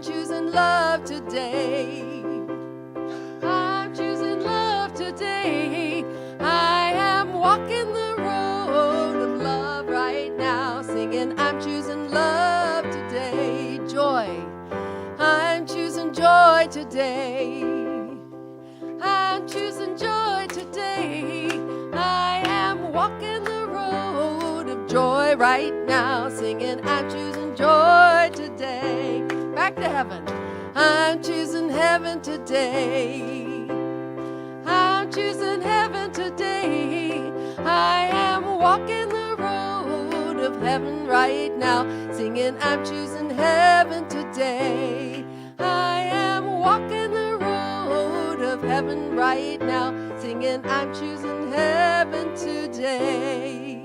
I'm choosing love today. I'm choosing love today. I am walking the road of love right now, singing, I'm choosing love today. Joy. I'm choosing joy today. I'm choosing joy today. I am walking the road of joy right now, singing, I'm choosing joy today. Back to heaven. I'm choosing heaven today. I'm choosing heaven today. I am walking the road of heaven right now, singing, I'm choosing heaven today. I am walking the road of heaven right now, singing, I'm choosing heaven today.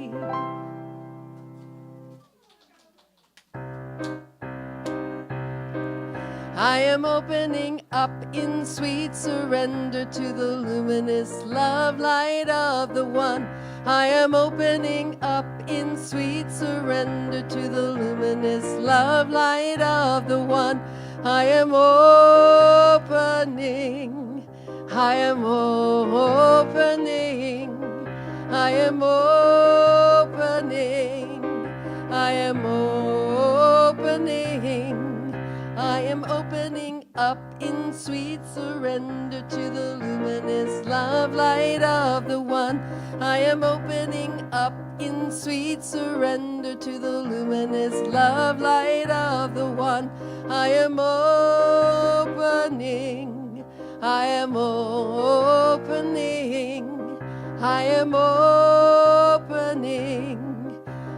I am opening up in sweet surrender to the luminous love light of the One. I am opening up in sweet surrender to the luminous love light of the One. I am opening. I am opening. I am opening. I am opening. I am opening up in sweet surrender to the luminous love light of the One. I am opening up in sweet surrender to the luminous love light of the One. I am opening. I am opening. I am opening.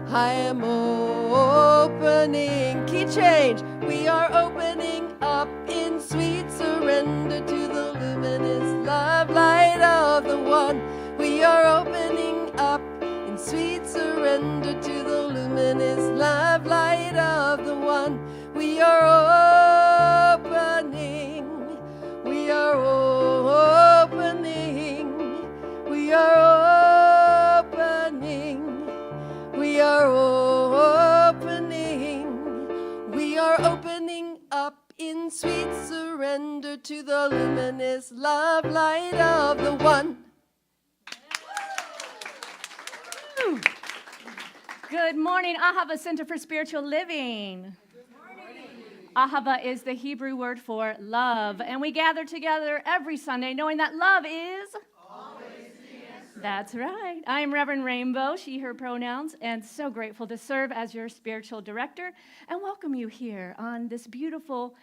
I am opening. Key change. We are opening up in sweet surrender to the luminous love light of the One. We are opening up in sweet surrender to the luminous love light of the One. We are opening. We are opening. We are opening. We are opening. We are opening up in sweet surrender to the luminous love light of the One. Good morning, Ahava Center for Spiritual Living. Good morning. Ahava is the Hebrew word for love, and we gather together every Sunday knowing that love is Always the answer. That's right. I am Reverend Rainbow, she, her pronouns, and so grateful to serve as your spiritual director and welcome you here on this beautiful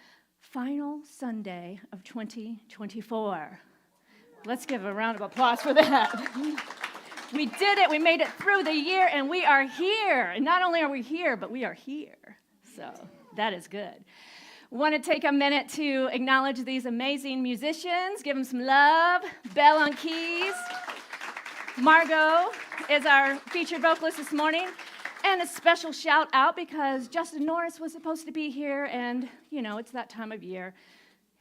final Sunday of 2024. Let's give a round of applause for that. We did it. We made it through the year, and we are here. And not only are we here, but we are here. So that is good. Want to take a minute to acknowledge these amazing musicians, give them some love. Belle on keys. Margot is our featured vocalist this morning. And a special shout out because Justin Norris was supposed to be here, and, you know, it's that time of year.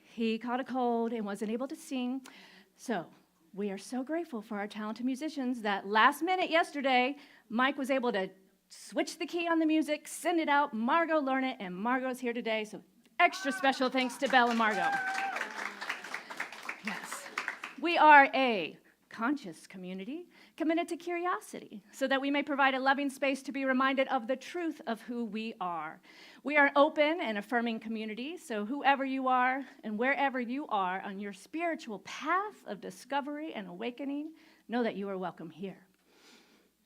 He caught a cold and wasn't able to sing. So we are so grateful for our talented musicians that last minute yesterday, Mike was able to switch the key on the music, send it out, Margot learn it, and Margot's here today. So extra special thanks to Belle and Margot. Yes. We are a conscious community committed to curiosity so that we may provide a loving space to be reminded of the truth of who we are. We are an open and affirming community, so whoever you are and wherever you are on your spiritual path of discovery and awakening, know that you are welcome here.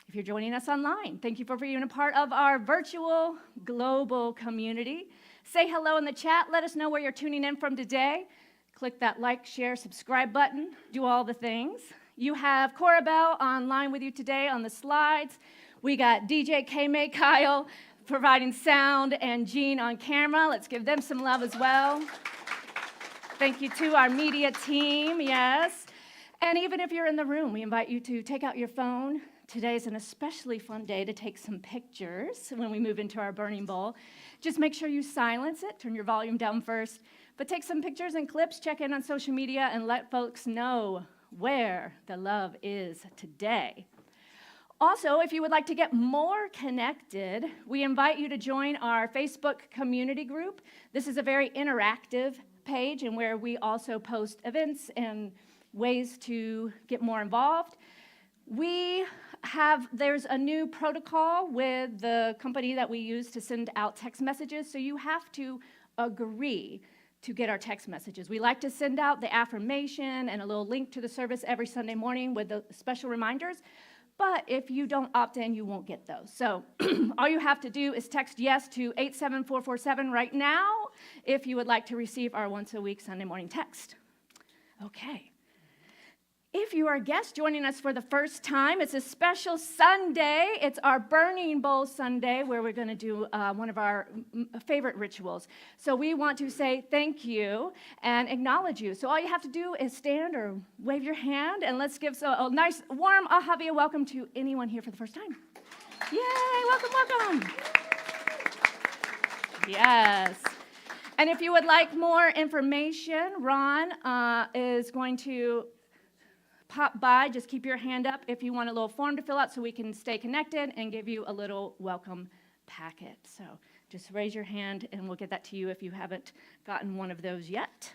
If you're joining us online, thank you for being a part of our virtual global community. Say hello in the chat. Let us know where you're tuning in from today. Click that like, share, subscribe button. Do all the things. You have Cora Bell online with you today on the slides. We got DJ K-May Kyle providing sound and Jean on camera. Let's give them some love as well. Thank you to our media team, yes. And even if you're in the room, we invite you to take out your phone. Today's an especially fun day to take some pictures when we move into our burning bowl. Just make sure you silence it, turn your volume down first, but take some pictures and clips, check in on social media, and let folks know where the love is today. Also, if you would like to get more connected, we invite you to join our Facebook community group. This is a very interactive page and where we also post events and ways to get more involved. There's a new protocol with the company that we use to send out text messages, so you have to agree to get our text messages. We like to send out the affirmation and a little link to the service every Sunday morning with the special reminders, but if you don't opt in, you won't get those. So all you have to do is text yes to 87447 right now if you would like to receive our once-a-week Sunday morning text. Okay. If you are a guest joining us for the first time, it's a special Sunday. It's our Burning Bowl Sunday where we're going to do one of our favorite rituals. So we want to say thank you and acknowledge you. So all you have to do is stand or wave your hand, and let's give a nice, warm Ahava welcome to anyone here for the first time. Yay, welcome, welcome. Yes. And if you would like more information, Ron is going to pop by. Just keep your hand up if you want a little form to fill out so we can stay connected and give you a little welcome packet. So just raise your hand and we'll get that to you if you haven't gotten one of those yet.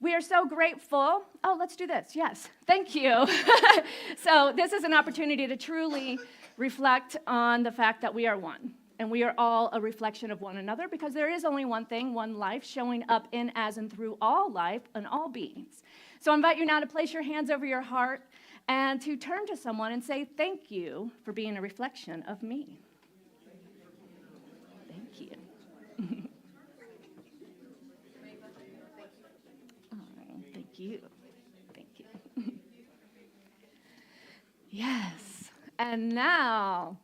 We are so grateful. Oh, let's do this. Yes, thank you. So this is an opportunity to truly reflect on the fact that we are one. And we are all a reflection of one another because there is only one thing, one life, showing up in, as, and through all life and all beings. So I invite you now to place your hands over your heart and to turn to someone and say, thank you for being a reflection of me. Thank you. Oh, thank you. Thank you. Yes. And now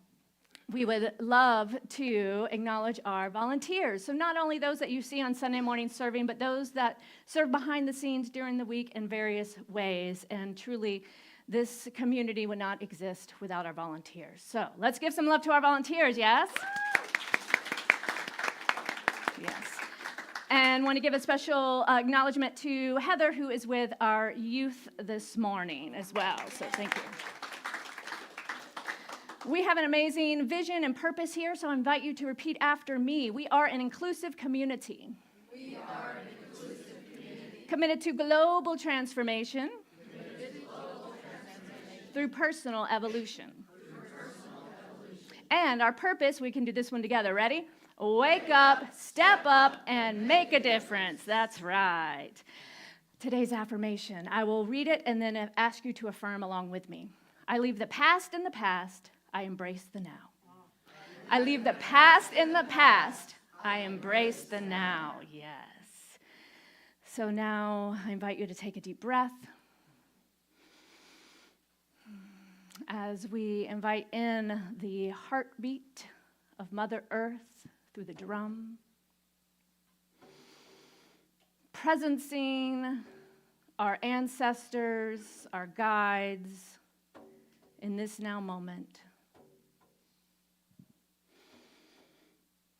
we would love to acknowledge our volunteers. So not only those that you see on Sunday morning serving, but those that serve behind the scenes during the week in various ways. And truly, this community would not exist without our volunteers. So let's give some love to our volunteers, yes? Yes. And want to give a special acknowledgement to Heather, who is with our youth this morning as well. So thank you. We have an amazing vision and purpose here, so I invite you to repeat after me. We are an inclusive community. We are an inclusive community. Committed to global transformation. Through personal evolution. And our purpose, we can do this one together. Ready? Wake up, step up, and make a difference. That's right. Today's affirmation. I will read it and then ask you to affirm along with me. I leave the past in the past. I embrace the now. I leave the past in the past. I embrace the now. Yes. So now I invite you to take a deep breath as we invite in the heartbeat of Mother Earth through the drum, presencing our ancestors, our guides in this now moment.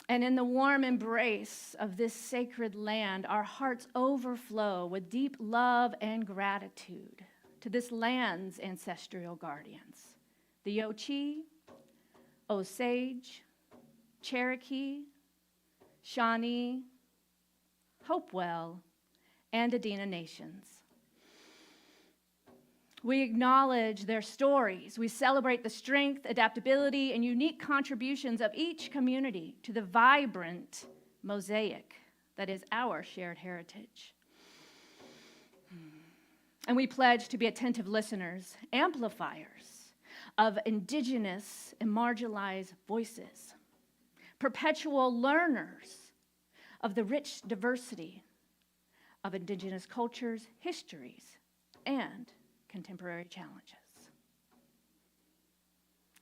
And in the warm embrace of this sacred land, our hearts overflow with deep love and gratitude to this land's ancestral guardians, the Yochi, Osage, Cherokee, Shawnee, Hopewell, and Adena nations. We acknowledge their stories. We celebrate the strength, adaptability, and unique contributions of each community to the vibrant mosaic that is our shared heritage. And we pledge to be attentive listeners, amplifiers of indigenous and marginalized voices, perpetual learners of the rich diversity of indigenous cultures, histories, and contemporary challenges.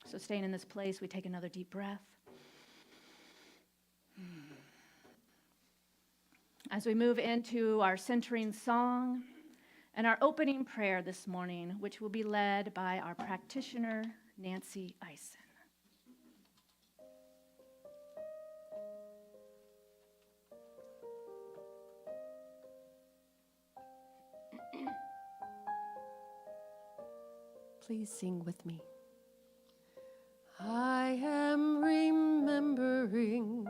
So staying in this place, we take another deep breath. As we move into our centering song and our opening prayer this morning, which will be led by our practitioner, Nancy Eisen. Please sing with me. I am remembering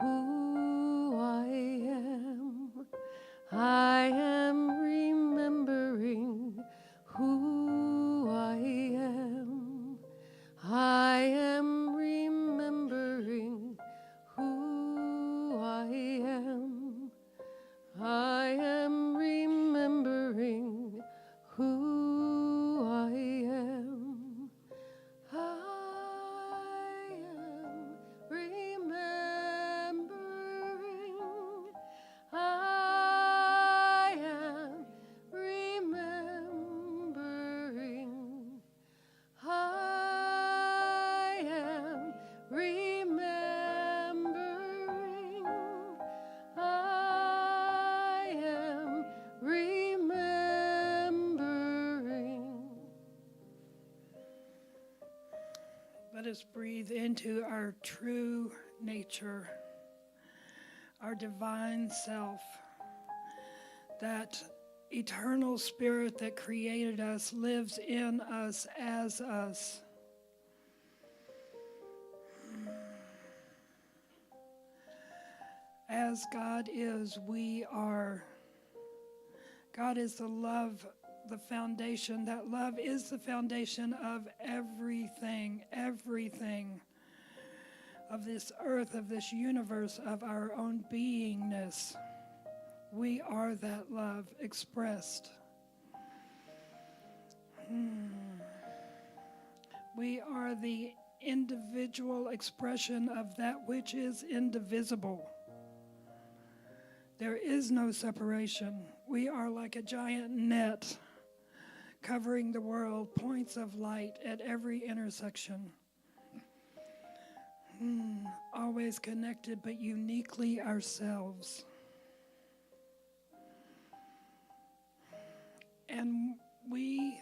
who I am. I am remembering who I am. I am remembering who I am. I am remembering who I am. I am remembering. I am remembering. I am remembering. I am remembering. Let us breathe into our true nature, our divine self, that eternal spirit that created us lives in us as us. As God is, we are. God is the love, the foundation. That love is the foundation of everything of this earth, of this universe, of our own beingness. We are that love expressed. We are the individual expression of that which is indivisible. There is no separation. We are like a giant net covering the world, points of light at every intersection. Always connected, but uniquely ourselves. And we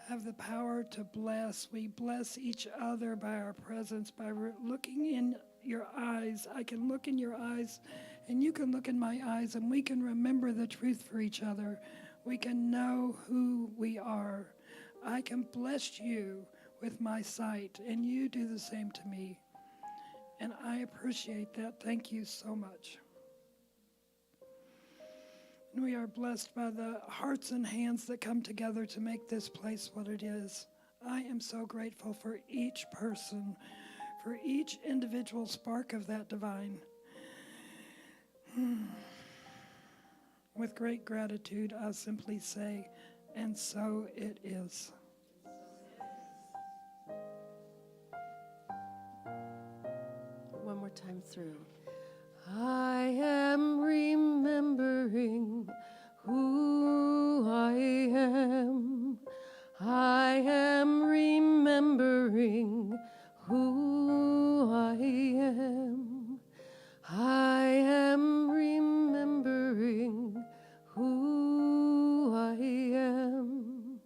have the power to bless. We bless each other by our presence, by looking in your eyes. I can look in your eyes, and you can look in my eyes, and we can remember the truth for each other. We can know who we are. I can bless you with my sight, and you do the same to me. And I appreciate that. Thank you so much. And we are blessed by the hearts and hands that come together to make this place what it is. I am so grateful for each person, for each individual spark of that divine. With great gratitude, I'll simply say, and so it is. One more time through. I am remembering who I am. I am remembering who I am. I am remembering who I am.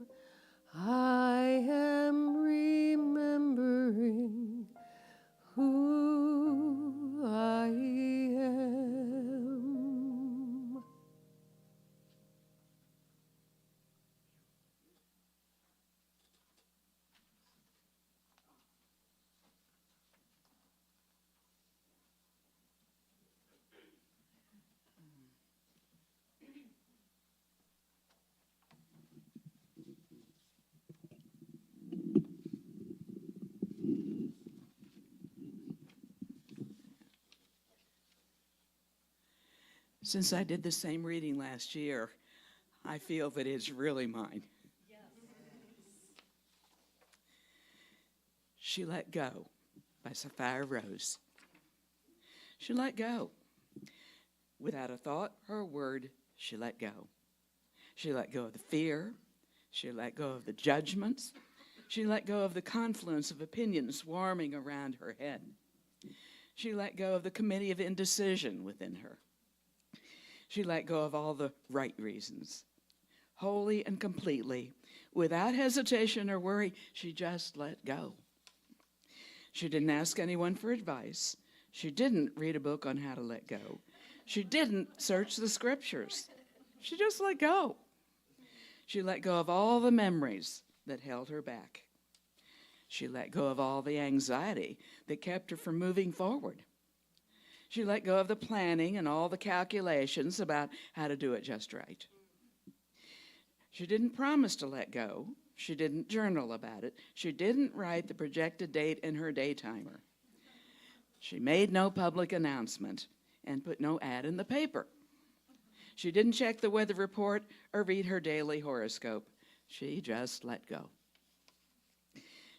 I am remembering who I am. Since I did the same reading last year, I feel that it's really mine. Yes. She Let Go by Sapphire Rose. She let go. Without a thought or a word, she let go. She let go of the fear. She let go of the judgments. She let go of the confluence of opinions swarming around her head. She let go of the committee of indecision within her. She let go of all the right reasons. Wholly and completely, without hesitation or worry, she just let go. She didn't ask anyone for advice. She didn't read a book on how to let go. She didn't search the scriptures. She just let go. She let go of all the memories that held her back. She let go of all the anxiety that kept her from moving forward. She let go of the planning and all the calculations about how to do it just right. She didn't promise to let go. She didn't journal about it. She didn't write the projected date in her day timer. She made no public announcement and put no ad in the paper. She didn't check the weather report or read her daily horoscope. She just let go.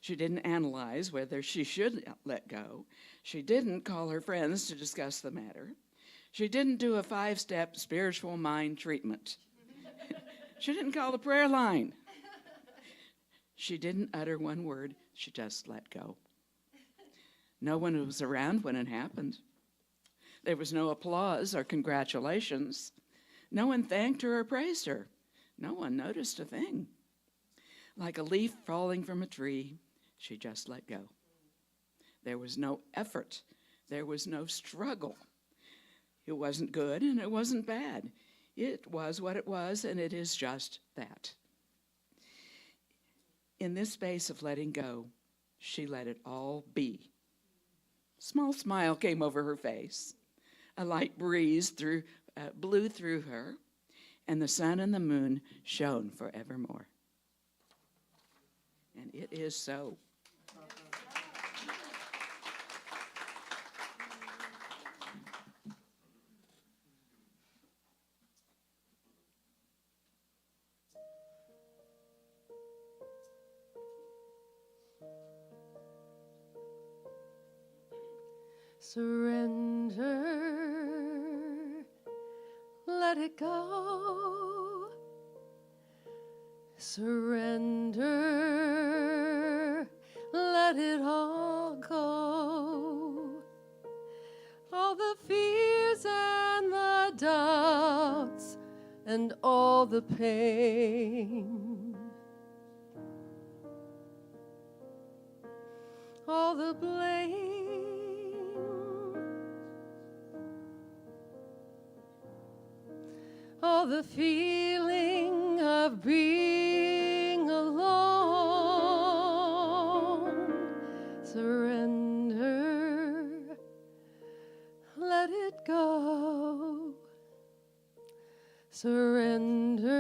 She didn't analyze whether she should let go. She didn't call her friends to discuss the matter. She didn't do a 5-step spiritual mind treatment. She didn't call the prayer line. She didn't utter one word. She just let go. No one was around when it happened. There was no applause or congratulations. No one thanked her or praised her. No one noticed a thing. Like a leaf falling from a tree, she just let go. There was no effort. There was no struggle. It wasn't good and it wasn't bad. It was what it was, and it is just that. In this space of letting go, she let it all be. Small smile came over her face. A light breeze blew through her, and the sun and the moon shone forevermore. And it is so. Surrender, let it go. Surrender, let it all go. All the fears and the doubts and all the pain. All the blame. All the feeling of being alone. Surrender, let it go. Surrender,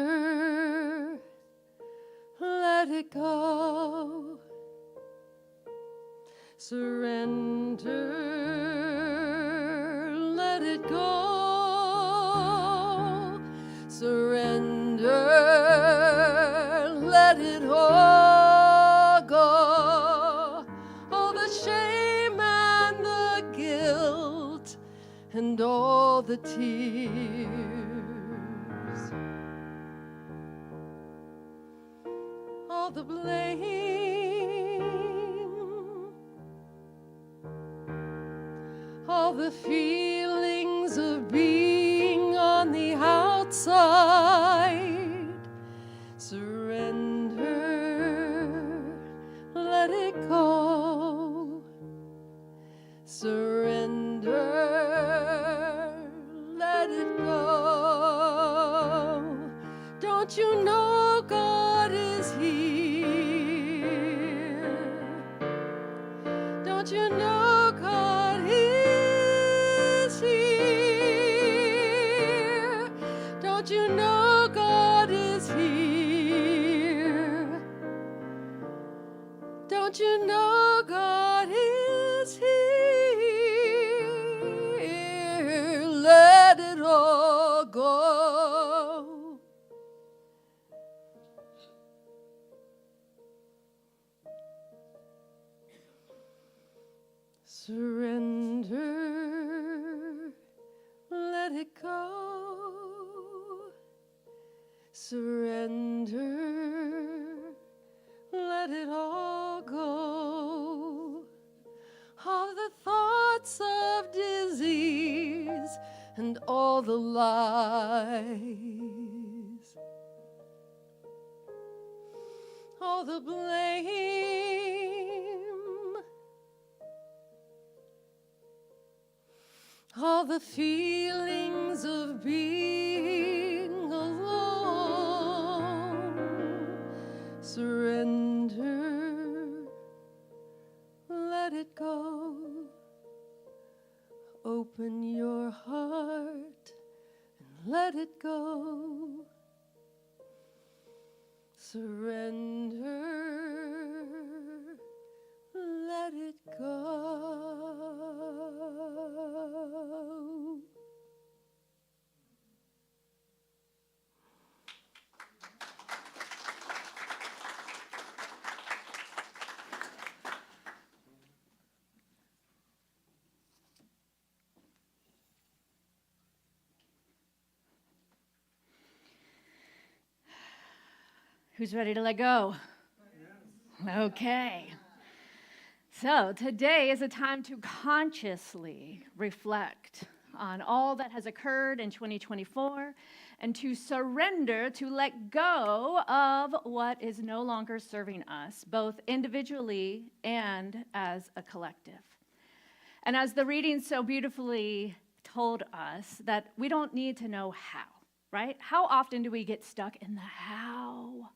let it go. Surrender, let it go. Surrender, let it all go. All the shame and the guilt and all the tears. All the blame. All the feelings of being on the outside. Surrender, let it go. Surrender, let it go. Don't you know God is here? Don't you know God is here? Don't you know God is here? Don't you know God is here? Let it all go. Surrender, let it go. Surrender, let it all go. All the thoughts of disease and all the lies. All the blame. All the feelings of being alone. Surrender, Open your heart and let it go. Surrender, let it go. Who's ready to let go? Okay. So today is a time to consciously reflect on all that has occurred in 2024 and to surrender, to let go of what is no longer serving us, both individually and as a collective. And as the reading so beautifully told us, that we don't need to know how, right? How often do we get stuck in the how?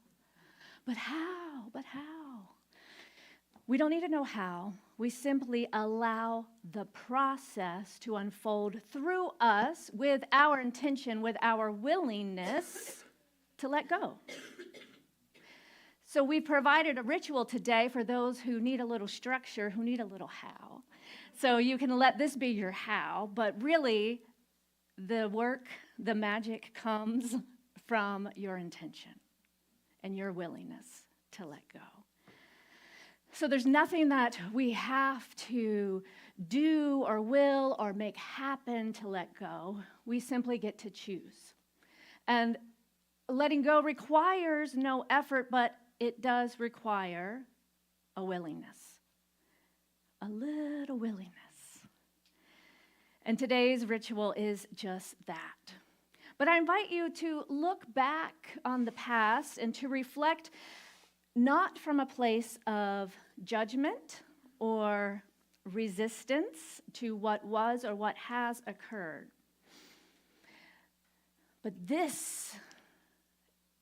But how? But how? We don't need to know how. We simply allow the process to unfold through us with our intention, with our willingness to let go. So we provided a ritual today for those who need a little structure, who need a little how. So you can let this be your how, but really the work, the magic comes from your intention and your willingness to let go. So there's nothing that we have to do or will or make happen to let go. We simply get to choose. And letting go requires no effort, but it does require a willingness, a little willingness. And today's ritual is just that. But I invite you to look back on the past and to reflect not from a place of judgment or resistance to what was or what has occurred. But this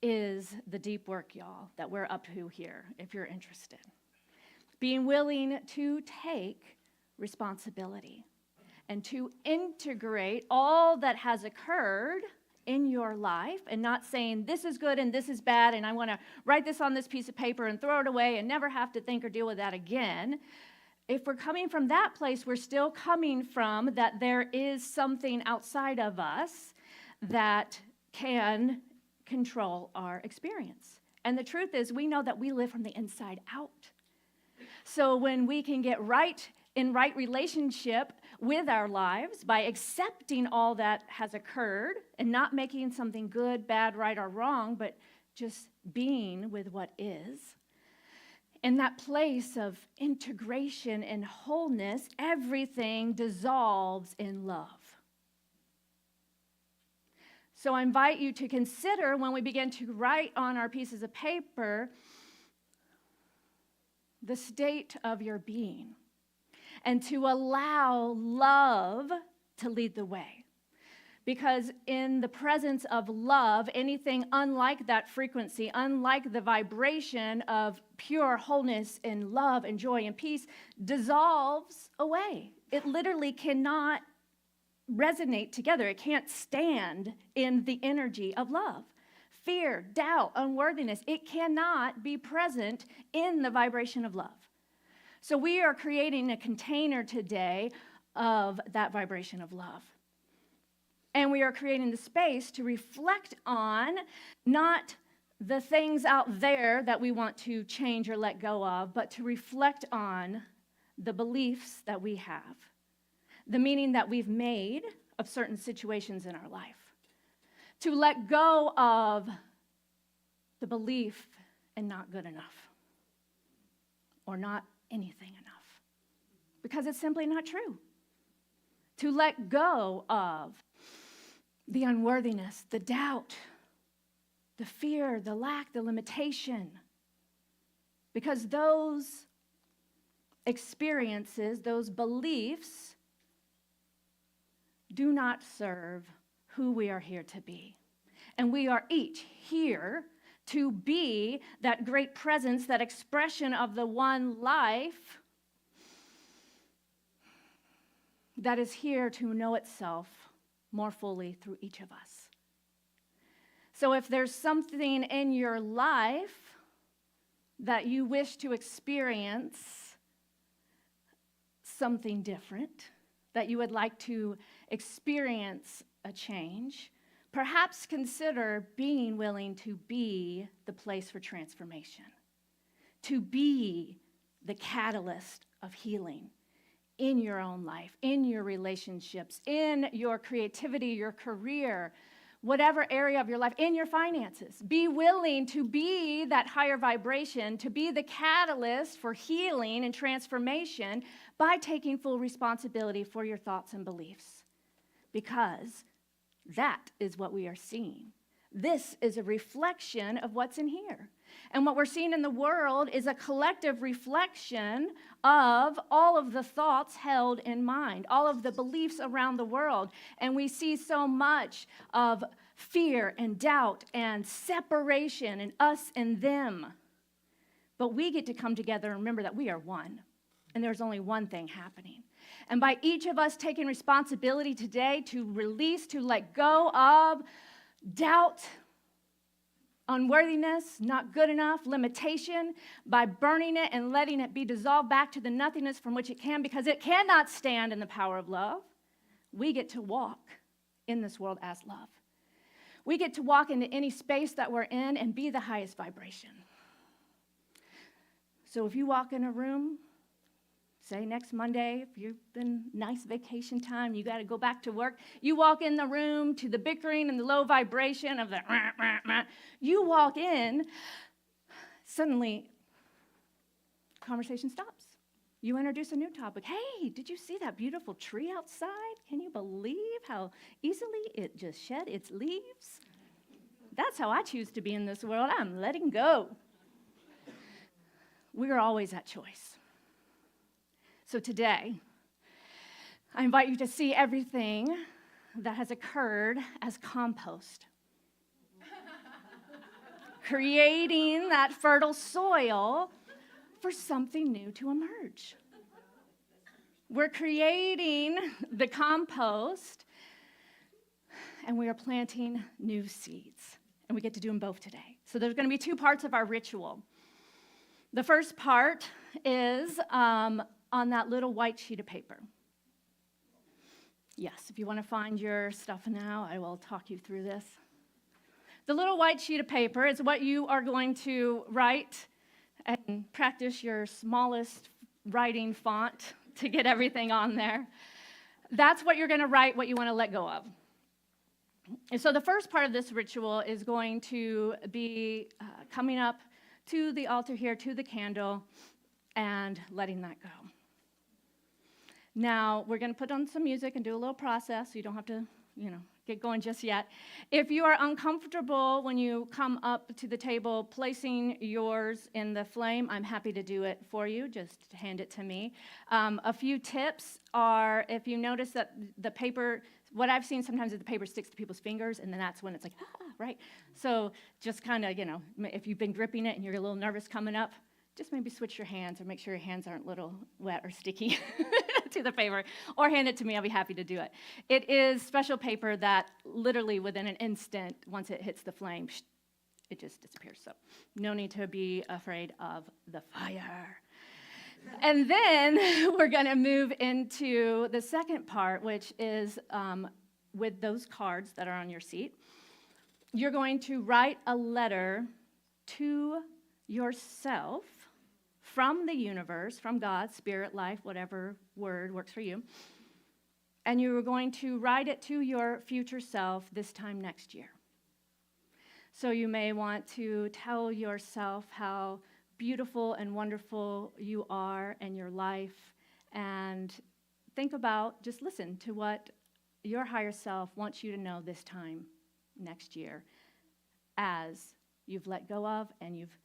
is the deep work, y'all, that we're up to here, if you're interested. Being willing to take responsibility and to integrate all that has occurred in your life, and not saying this is good and this is bad and I want to write this on this piece of paper and throw it away and never have to think or deal with that again. If we're coming from that place, we're still coming from that there is something outside of us that can control our experience. And the truth is, we know that we live from the inside out. So when we can get in right relationship with our lives by accepting all that has occurred and not making something good, bad, right, or wrong, but just being with what is, in that place of integration and wholeness, everything dissolves in love. So I invite you to consider, when we begin to write on our pieces of paper, the state of your being, and to allow love to lead the way. Because in the presence of love, anything unlike that frequency, unlike the vibration of pure wholeness and love and joy and peace, dissolves away. It literally cannot resonate together. It can't stand in the energy of love. Fear, doubt, unworthiness, it cannot be present in the vibration of love. So we are creating a container today of that vibration of love. And we are creating the space to reflect on not the things out there that we want to change or let go of, but to reflect on the beliefs that we have, the meaning that we've made of certain situations in our life. To let go of the belief in not good enough or not anything enough, because it's simply not true. To let go of the unworthiness, the doubt, the fear, the lack, the limitation, because those experiences, those beliefs do not serve who we are here to be. And we are each here to be that great presence, that expression of the one life that is here to know itself more fully through each of us. So if there's something in your life that you wish to experience something different, that you would like to experience a change, perhaps consider being willing to be the place for transformation, to be the catalyst of healing in your own life, in your relationships, in your creativity, your career, whatever area of your life, in your finances. Be willing to be that higher vibration, to be the catalyst for healing and transformation by taking full responsibility for your thoughts and beliefs. Because that is what we are seeing. This is a reflection of what's in here. And what we're seeing in the world is a collective reflection of all of the thoughts held in mind, all of the beliefs around the world. And we see so much of fear and doubt and separation and us and them. But we get to come together and remember that we are one. And there's only one thing happening. And by each of us taking responsibility today to release, to let go of doubt, unworthiness, not good enough, limitation, by burning it and letting it be dissolved back to the nothingness from which it can, because it cannot stand in the power of love, we get to walk in this world as love. We get to walk into any space that we're in and be the highest vibration. So if you walk in a room, say next Monday, if you've been nice vacation time, you got to go back to work. You walk in the room to the bickering and the low vibration of the rah, rah, rah. You walk in, suddenly conversation stops. You introduce a new topic. Hey, did you see that beautiful tree outside? Can you believe how easily it just shed its leaves? That's how I choose to be in this world. I'm letting go. We are always at choice. So today, I invite you to see everything that has occurred as compost, creating that fertile soil for something new to emerge. We're creating the compost, and we are planting new seeds, and we get to do them both today. So there's going to be two parts of our ritual. The first part is on that little white sheet of paper. Yes, if you want to find your stuff now, I will talk you through this. The little white sheet of paper is what you are going to write and practice your smallest writing font to get everything on there. That's what you're going to write, what you want to let go of. And so the first part of this ritual is going to be coming up to the altar here, to the candle, and letting that go. Now, we're going to put on some music and do a little process, so you don't have to, get going just yet. If you are uncomfortable when you come up to the table placing yours in the flame, I'm happy to do it for you. Just hand it to me. A few tips are, if you notice that the paper, what I've seen sometimes is the paper sticks to people's fingers, and then that's when it's like, right? So just kind of, if you've been gripping it and you're a little nervous coming up, just maybe switch your hands or make sure your hands aren't a little wet or sticky to the paper, or hand it to me. I'll be happy to do it. It is special paper that literally within an instant, once it hits the flame, it just disappears. So no need to be afraid of the fire. And then we're going to move into the second part, which is with those cards that are on your seat. You're going to write a letter to yourself from the universe, from God, spirit, life, whatever word works for you. And you are going to write it to your future self this time next year. So you may want to tell yourself how beautiful and wonderful you are and your life, and think about, just listen to what your higher self wants you to know this time next year as you've let go of and you've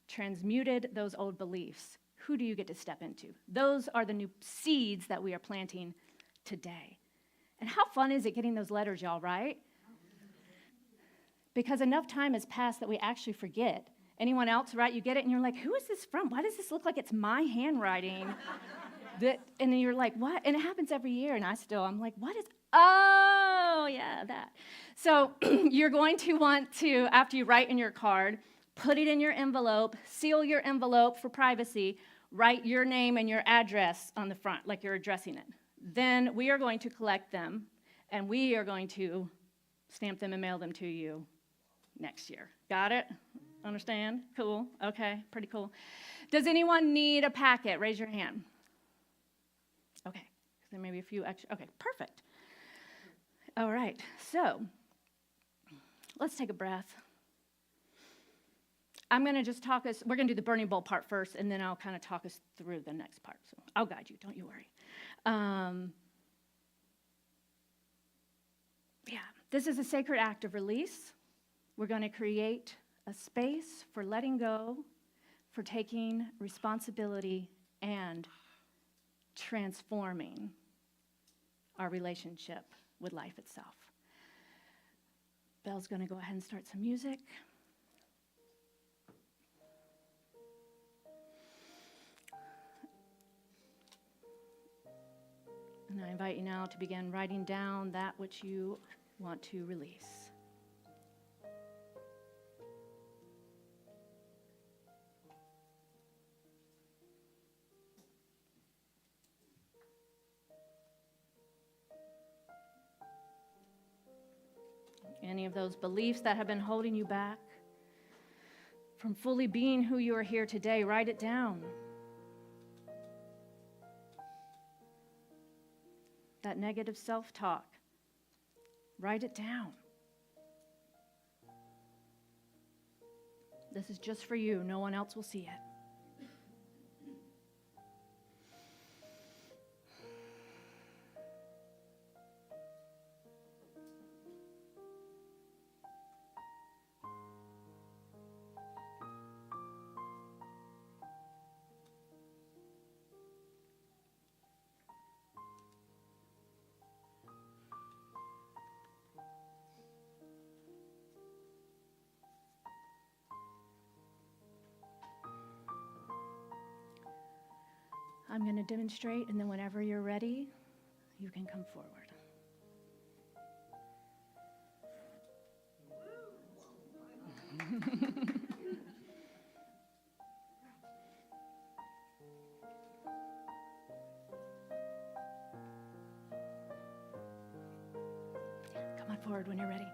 transmuted those old beliefs. Who do you get to step into? Those are the new seeds that we are planting today. And how fun is it getting those letters, y'all, right? Because enough time has passed that we actually forget. Anyone else, right? You get it and you're like, who is this from? Why does this look like it's my handwriting? And then you're like, what? And it happens every year, and I'm like, what is, oh, yeah, that. So you're going to want to, after you write in your card, put it in your envelope, seal your envelope for privacy, write your name and your address on the front, like you're addressing it. Then we are going to collect them, and we are going to stamp them and mail them to you next year. Got it? Understand? Cool. Okay, pretty cool. Does anyone need a packet? Raise your hand. Okay, there may be a few extra. Okay, perfect. All right, so let's take a breath. I'm going to just talk us, we're going to do the burning bowl part first, and then I'll kind of talk us through the next part. So I'll guide you, don't you worry. This is a sacred act of release. We're going to create a space for letting go, for taking responsibility, and transforming our relationship with life itself. Belle's going to go ahead and start some music. And I invite you now to begin writing down that which you want to release. Any of those beliefs that have been holding you back from fully being who you are here today, write it down. That negative self-talk, write it down. This is just for you. No one else will see it. I'm going to demonstrate, and then whenever you're ready, you can come forward. Come on forward when you're ready.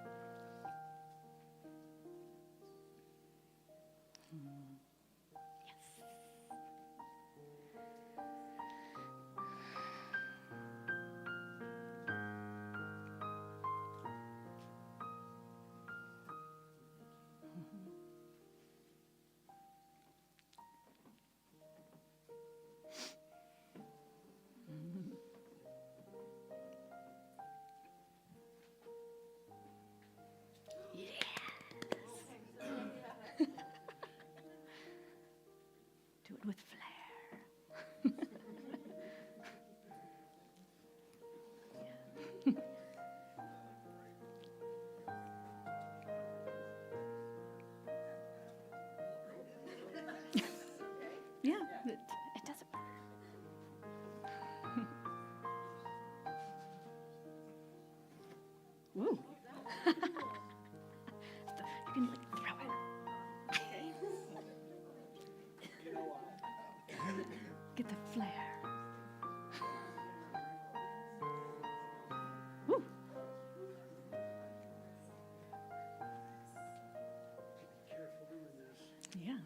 Do it with flair. Yeah, it doesn't burn. Woo. You can like throw it. Get the flare. Woo. Yeah.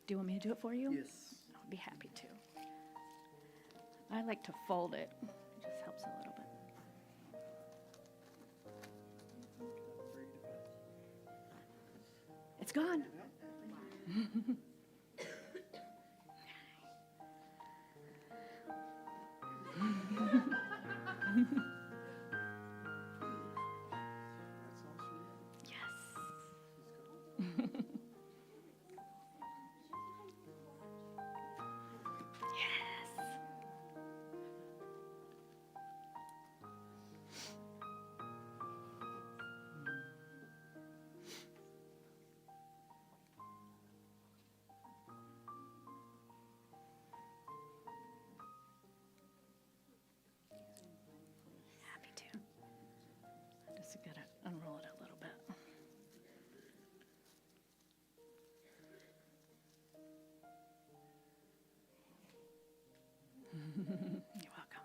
Do you want me to do it for you? Yes. I'll be happy to. I like to fold it. It just helps a little bit. It's gone. You're welcome.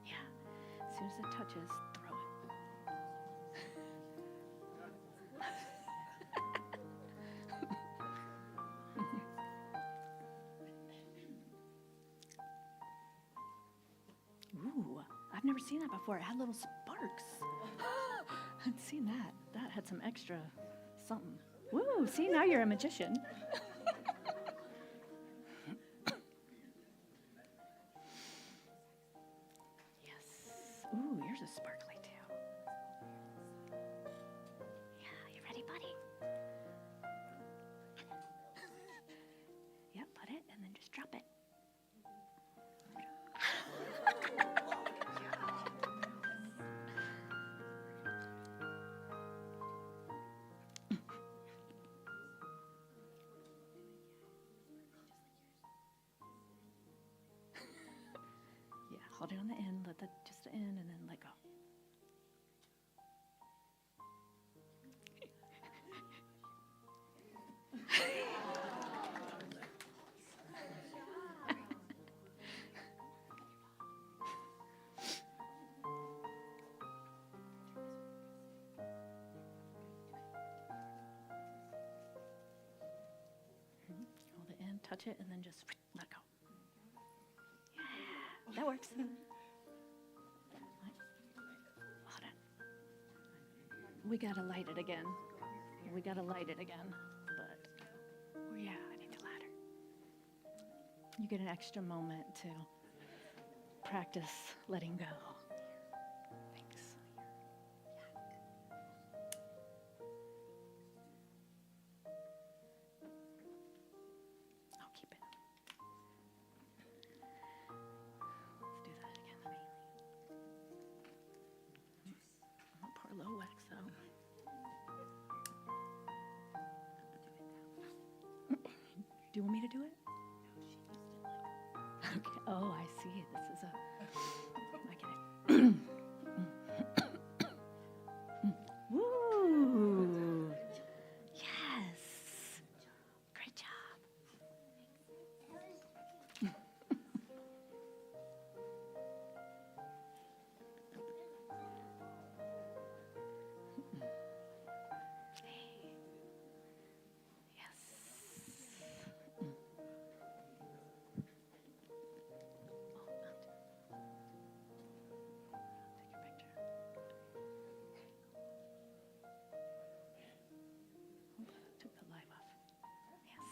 Yeah, as soon as it touches, throw it. Ooh, I've never seen that before. It had little sparks. I've seen that. That had some extra something. Woo, see, now you're a magician. Yes. Ooh, yours is sparkly too. Yeah, you ready, buddy? Yep, put it and then just drop it. Yeah, hold it on the end, let the just the end, and then let go. Hold it in, touch it, and then just let go. Yeah, that works. Hold on. We gotta light it again. We gotta light it again. But, oh yeah, I need the ladder. You get an extra moment to practice letting go. Thanks. I'll keep it. Let's do that again. I'll pour a little wax though. Do you want me to do it? Okay. Oh, I see. This is a. I get it. Woo! Yes. Great job. Yes. Took the light off. Yes.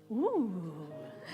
Woo. Ooh.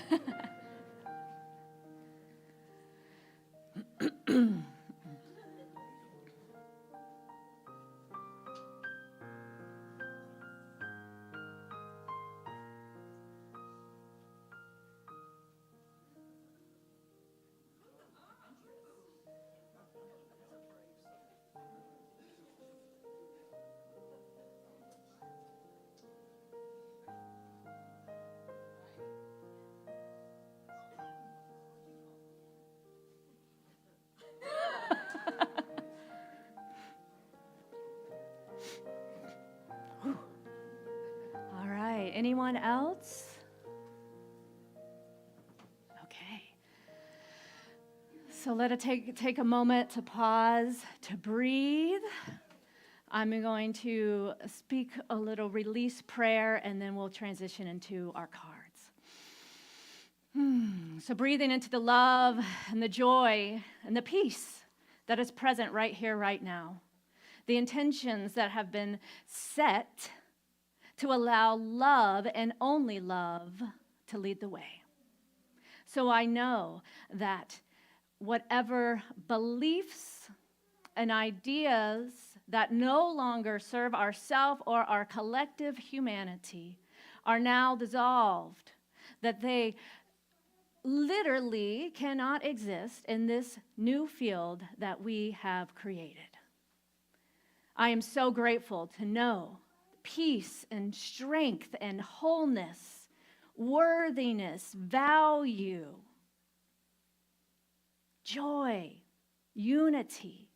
All right. Anyone else? Okay. So let it take a moment to pause, to breathe. I'm going to speak a little release prayer, and then we'll transition into our cards. So breathing into the love and the joy and the peace that is present right here, right now. The intentions that have been set to allow love and only love to lead the way. So I know that whatever beliefs and ideas that no longer serve ourself or our collective humanity are now dissolved, that they literally cannot exist in this new field that we have created. I am so grateful to know peace and strength and wholeness, worthiness, value, joy, unity,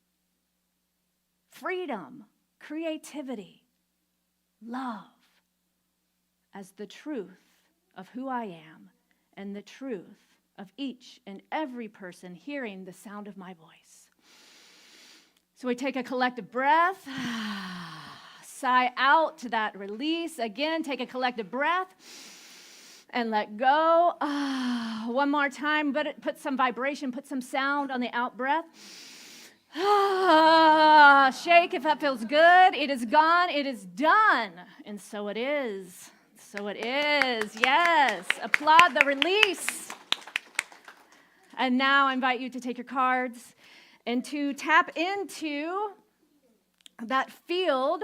freedom, creativity, love as the truth of who I am and the truth of each and every person hearing the sound of my voice. So we take a collective breath, sigh out to that release. Again, take a collective breath and let go. One more time, but put some vibration, put some sound on the out breath. Shake if that feels good. It is gone. It is done. And so it is. So it is. Yes. Applaud the release. And now I invite you to take your cards and to tap into that field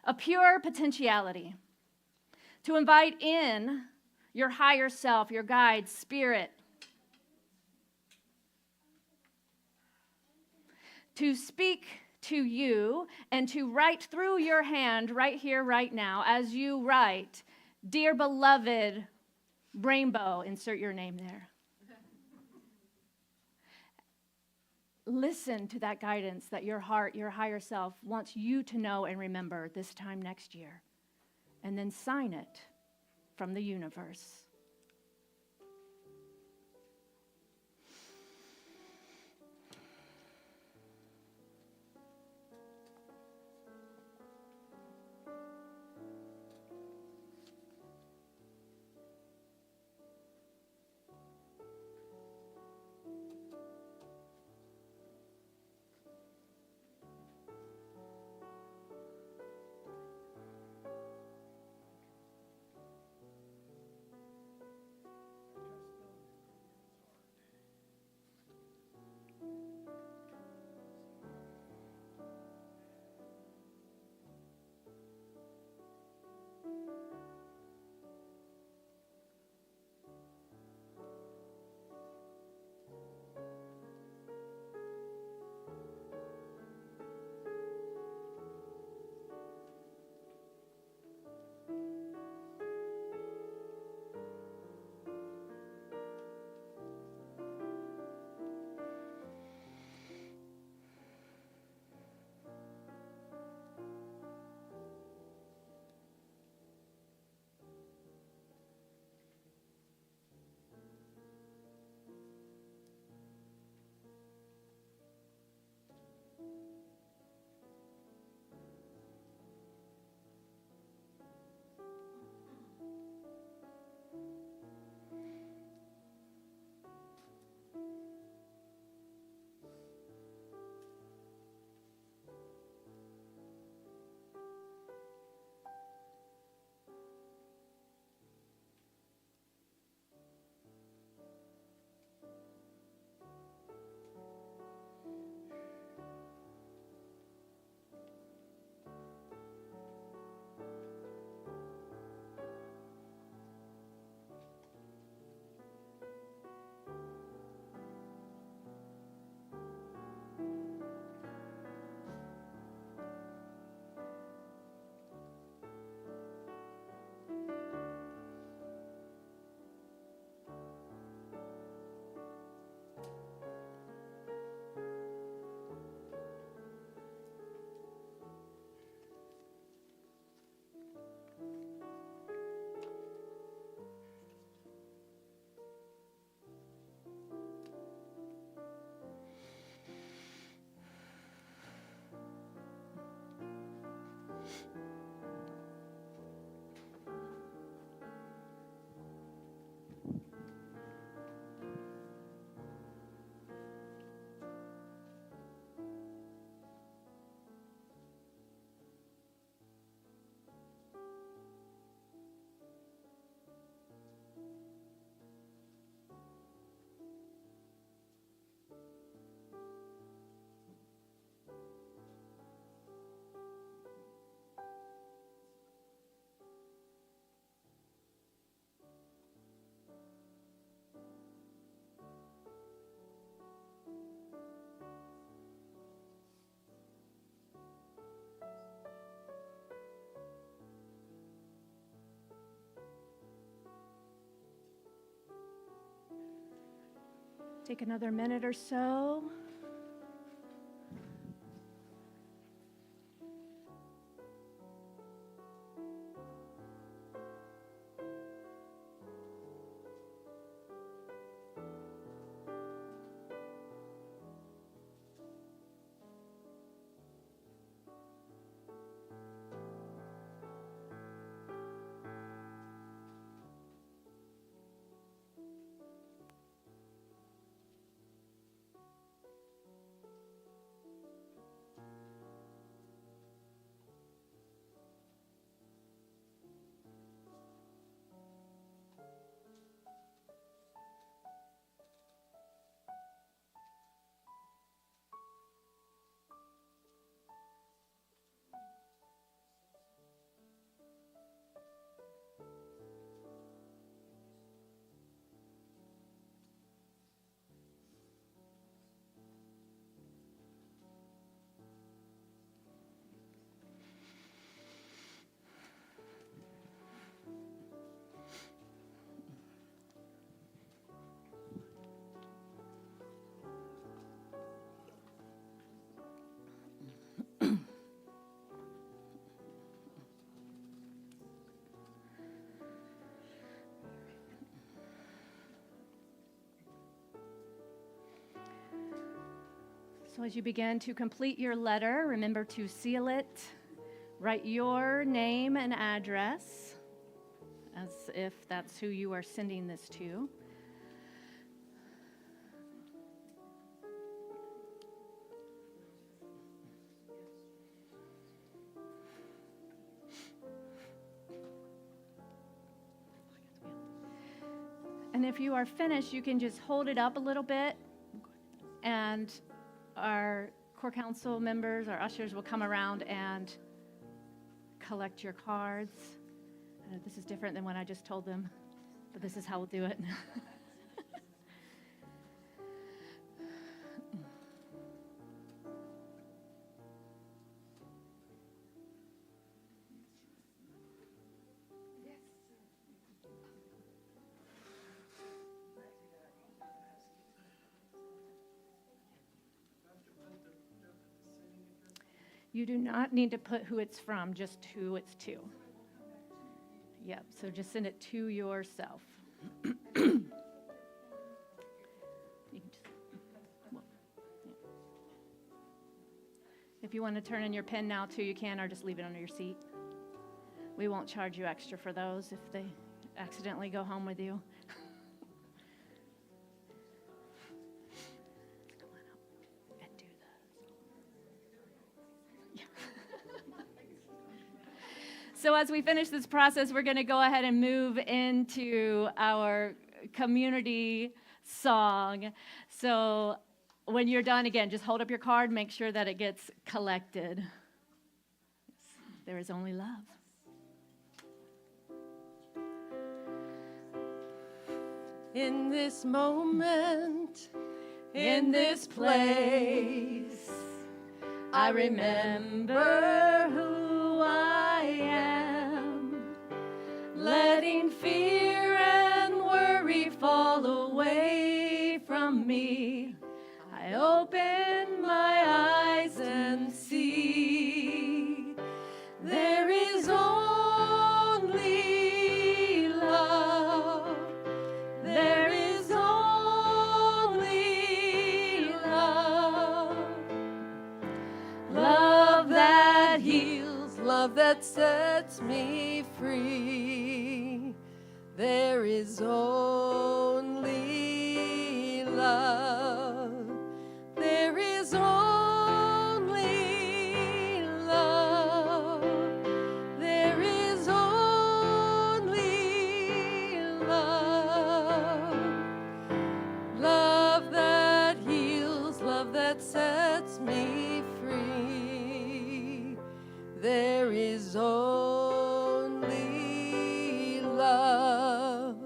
of pure potentiality. To invite in your higher self, your guide, spirit, to speak to you and to write through your hand right here, right now, as you write, dear beloved rainbow, insert your name there. Listen to that guidance that your heart, your higher self wants you to know and remember this time next year. And then sign it from the universe. Take another minute or so. So as you begin to complete your letter, remember to seal it. Write your name and address as if that's who you are sending this to. And if you are finished, you can just hold it up a little bit, and our core council members, our ushers, will come around and collect your cards. I know this is different than what I just told them, but this is how we'll do it. You do not need to put who it's from, just who it's to. Yep, so just send it to yourself. You can just, well, yeah. If you want to turn in your pen now too, you can, or just leave it under your seat. We won't charge you extra for those if they accidentally go home with you. So as we finish this process, we're going to go ahead and move into our community song. So when you're done, again, just hold up your card, make sure that it gets collected. There is only love. In this moment, in this place, I remember who I am, letting fear and worry fall away from me. I open my eyes and see there is only love. There is only love. Love that heals, love that sets me free. There is only love. There is only love. There is only love. Love that heals, love that sets me free. There is only love.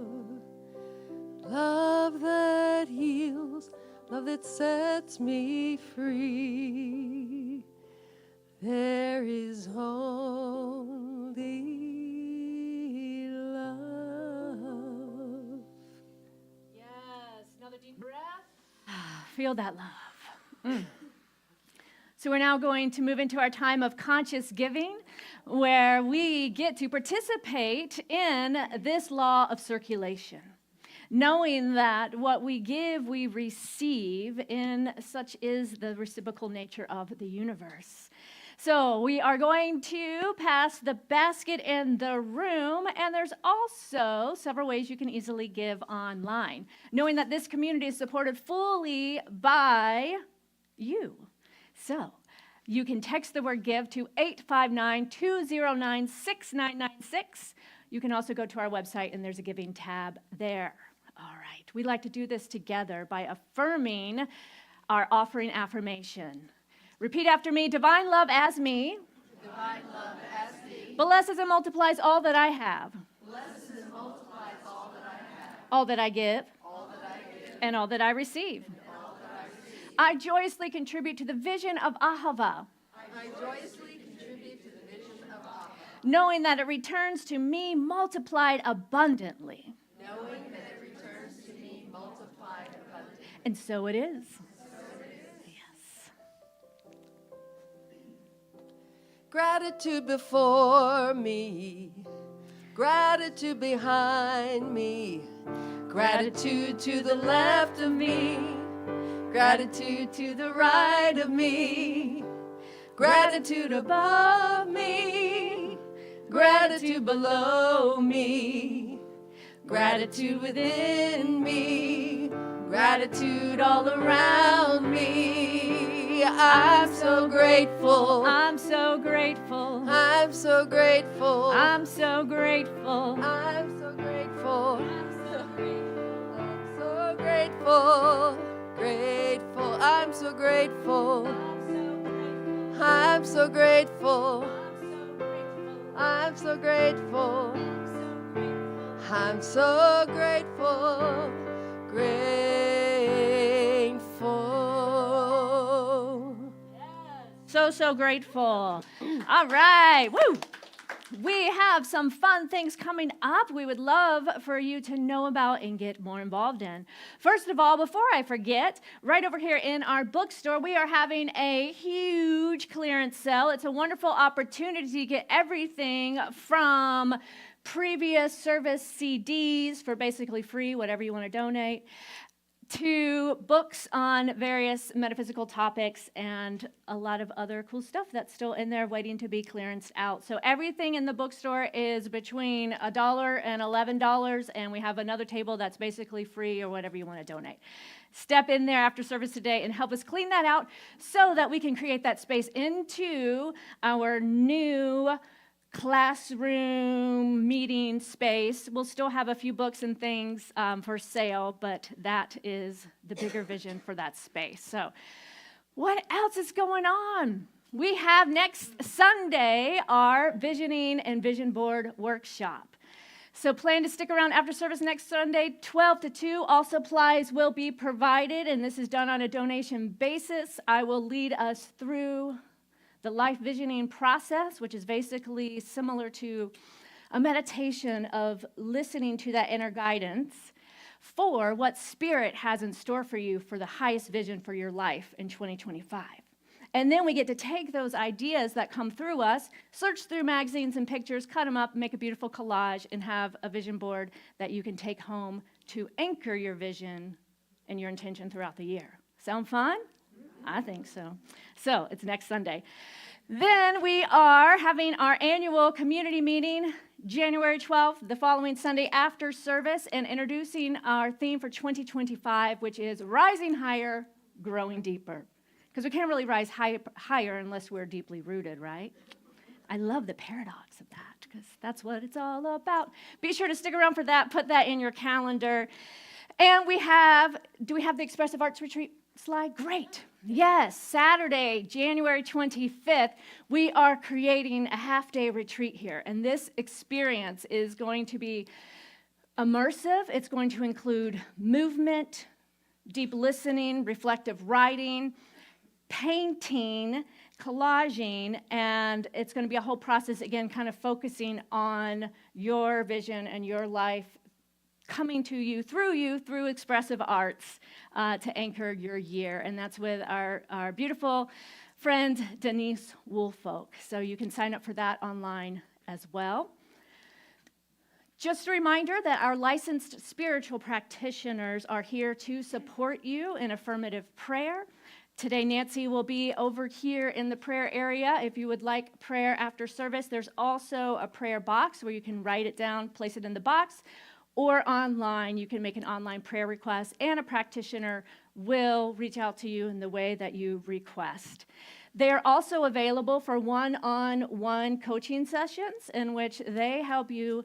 Love that heals, love that sets me free. There is only love. Yes, another deep breath. Feel that love. So we're now going to move into our time of conscious giving, where we get to participate in this law of circulation, knowing that what we give, we receive, in such is the reciprocal nature of the universe. So we are going to pass the basket in the room, and there's also several ways you can easily give online, knowing that this community is supported fully by you. So you can text the word give to 859-209-6996. You can also go to our website, and there's a giving tab there. All right. We like to do this together by affirming our offering affirmation. Repeat after me. Divine love as me. Divine love as me. Blesses and multiplies all that I have. Blesses and multiplies all that I have. All that I give. All that I give. And all that I receive. All that I receive. I joyously contribute to the vision of Ahava, I joyously contribute to the vision of Ahava, knowing that it returns to me multiplied abundantly. knowing that it returns to me multiplied abundantly. And so it is. Yes. Gratitude before me, gratitude behind me, gratitude to the left of me, gratitude to the right of me, gratitude above me, gratitude below me, gratitude within me, gratitude all around me. I'm so grateful. I'm so grateful. I'm so grateful. I'm so grateful. I'm so grateful. I'm so grateful. Grateful. I'm so grateful. I'm so grateful. I'm so grateful. I'm so grateful. Grateful. So grateful. All right. Woo! We have some fun things coming up we would love for you to know about and get more involved in. First of all, before I forget, right over here in our bookstore, we are having a huge clearance sale. It's a wonderful opportunity to get everything from previous service CDs for basically free, whatever you want to donate, to books on various metaphysical topics and a lot of other cool stuff that's still in there waiting to be clearanced out. So everything in the bookstore is between $1 and $11, and we have another table that's basically free or whatever you want to donate. Step in there after service today and help us clean that out so that we can create that space into our new classroom meeting space. We'll still have a few books and things for sale, but that is the bigger vision for that space. So what else is going on? We have next Sunday our visioning and vision board workshop. So plan to stick around after service next Sunday, 12 to 2. All supplies will be provided, and this is done on a donation basis. I will lead us through the life visioning process, which is basically similar to a meditation of listening to that inner guidance for what Spirit has in store for you for the highest vision for your life in 2025. And then we get to take those ideas that come through us, search through magazines and pictures, cut them up, make a beautiful collage, and have a vision board that you can take home to anchor your vision and your intention throughout the year. Sound fun? I think so. So it's next Sunday. Then we are having our annual community meeting January 12th, the following Sunday after service, and introducing our theme for 2025, which is Rising Higher, Growing Deeper. Because we can't really rise higher unless we're deeply rooted, right? I love the paradox of that, because that's what it's all about. Be sure to stick around for that. Put that in your calendar. And do we have the Expressive Arts Retreat slide? Great. Yes, Saturday, January 25th, we are creating a half-day retreat here. And this experience is going to be immersive. It's going to include movement, deep listening, reflective writing, painting, collaging, and it's going to be a whole process, again, kind of focusing on your vision and your life coming to you through expressive arts to anchor your year. And that's with our beautiful friend Denise Woolfolk. So you can sign up for that online as well. Just a reminder that our licensed spiritual practitioners are here to support you in affirmative prayer. Today, Nancy will be over here in the prayer area. If you would like prayer after service, there's also a prayer box where you can write it down, place it in the box, or online. You can make an online prayer request, and a practitioner will reach out to you in the way that you request. They are also available for one-on-one coaching sessions in which they help you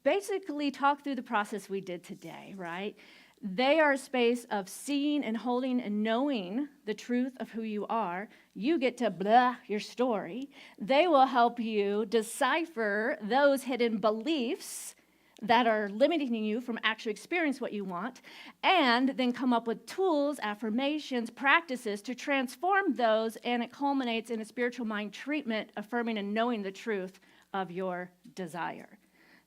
basically talk through the process we did today, right? They are a space of seeing and holding and knowing the truth of who you are. You get to blah your story. They will help you decipher those hidden beliefs that are limiting you from actually experiencing what you want, and then come up with tools, affirmations, practices to transform those, and it culminates in a spiritual mind treatment, affirming and knowing the truth of your desire.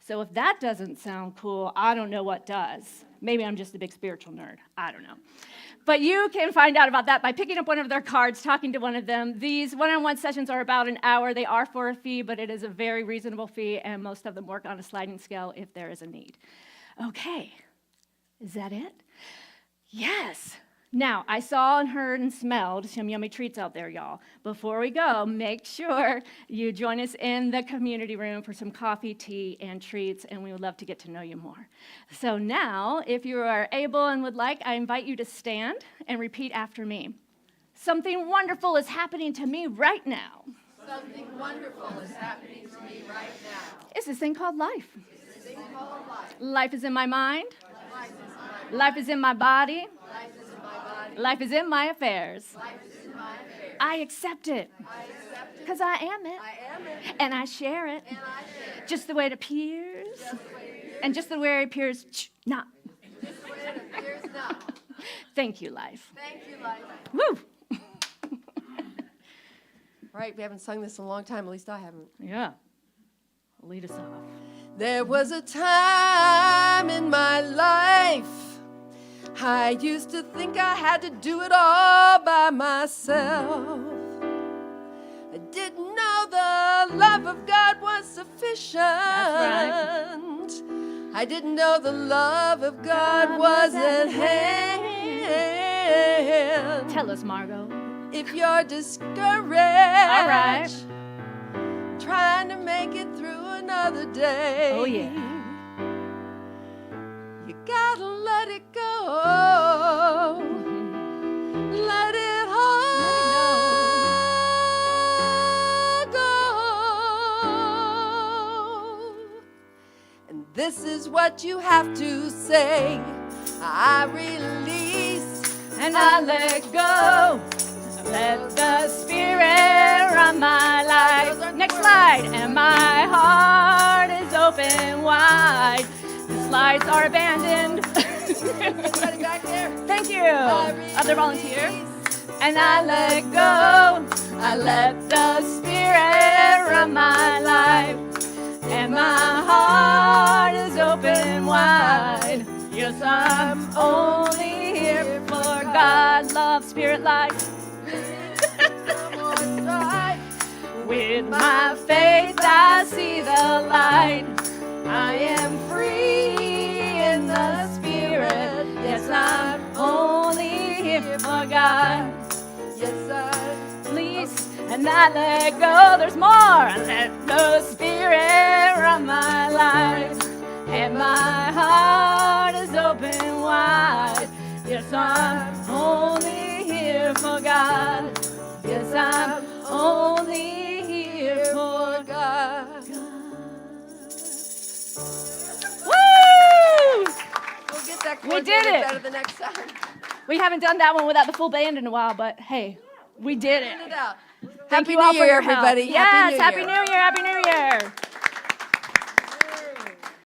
So if that doesn't sound cool, I don't know what does. Maybe I'm just a big spiritual nerd. I don't know. But you can find out about that by picking up one of their cards, talking to one of them. These one-on-one sessions are about an hour. They are for a fee, but it is a very reasonable fee, and most of them work on a sliding scale if there is a need. Okay, is that it? Yes. Now, I saw and heard and smelled some yummy treats out there, y'all. Before we go, make sure you join us in the community room for some coffee, tea, and treats, and we would love to get to know you more. So now, if you are able and would like, I invite you to stand and repeat after me. Something wonderful is happening to me right now. Something wonderful is happening to me right now. It's this thing called life. It's this thing called life. Life is in my mind. Life is in my Life is in my body. Life is in my body. Life is in my affairs. Life is in my affairs. I accept it. I accept it. Because I am it. I am it. And I share it. And I share it. Just the way it appears. Just the way it appears. And just the way it appears, not. Just the way it appears now. Thank you, life. Thank you, life. Woo! Right, we haven't sung this in a long time, at least I haven't. Yeah. Lead us off. There was a time in my life I used to think I had to do it all by myself. I didn't know the love of God was sufficient. That's I didn't know the love of God was at hand. Tell us, Margot. If you're discouraged, All right. trying to make it through another day. Oh, yeah. You gotta let it go. Let it all go. And this is what you have to say. I release And I let go. Let the Spirit run my life. Next slide. And my heart is open wide. The slides are abandoned. Everybody back there. Thank you. I Other volunteer. release. And I let go. I let the Spirit run my life. And my heart is open wide. Yes, I'm only here for God, love, spirit, life. With my faith, I see the light. I am free in the spirit. Yes, I'm only here for God. Yes, I Please, and I let go. There's more. I let the spirit run my life. And my heart is open wide. Yes, I'm only here for God. Yes, I'm only here for God. Woo! We'll get that We did coordinated it. better the next time. We haven't done that one without the full band in a while, but hey, we did Figure it. it out. Thank Happy you all New for Year, your help. everybody. Yes, Happy New Year. Happy New Year. Happy New Year.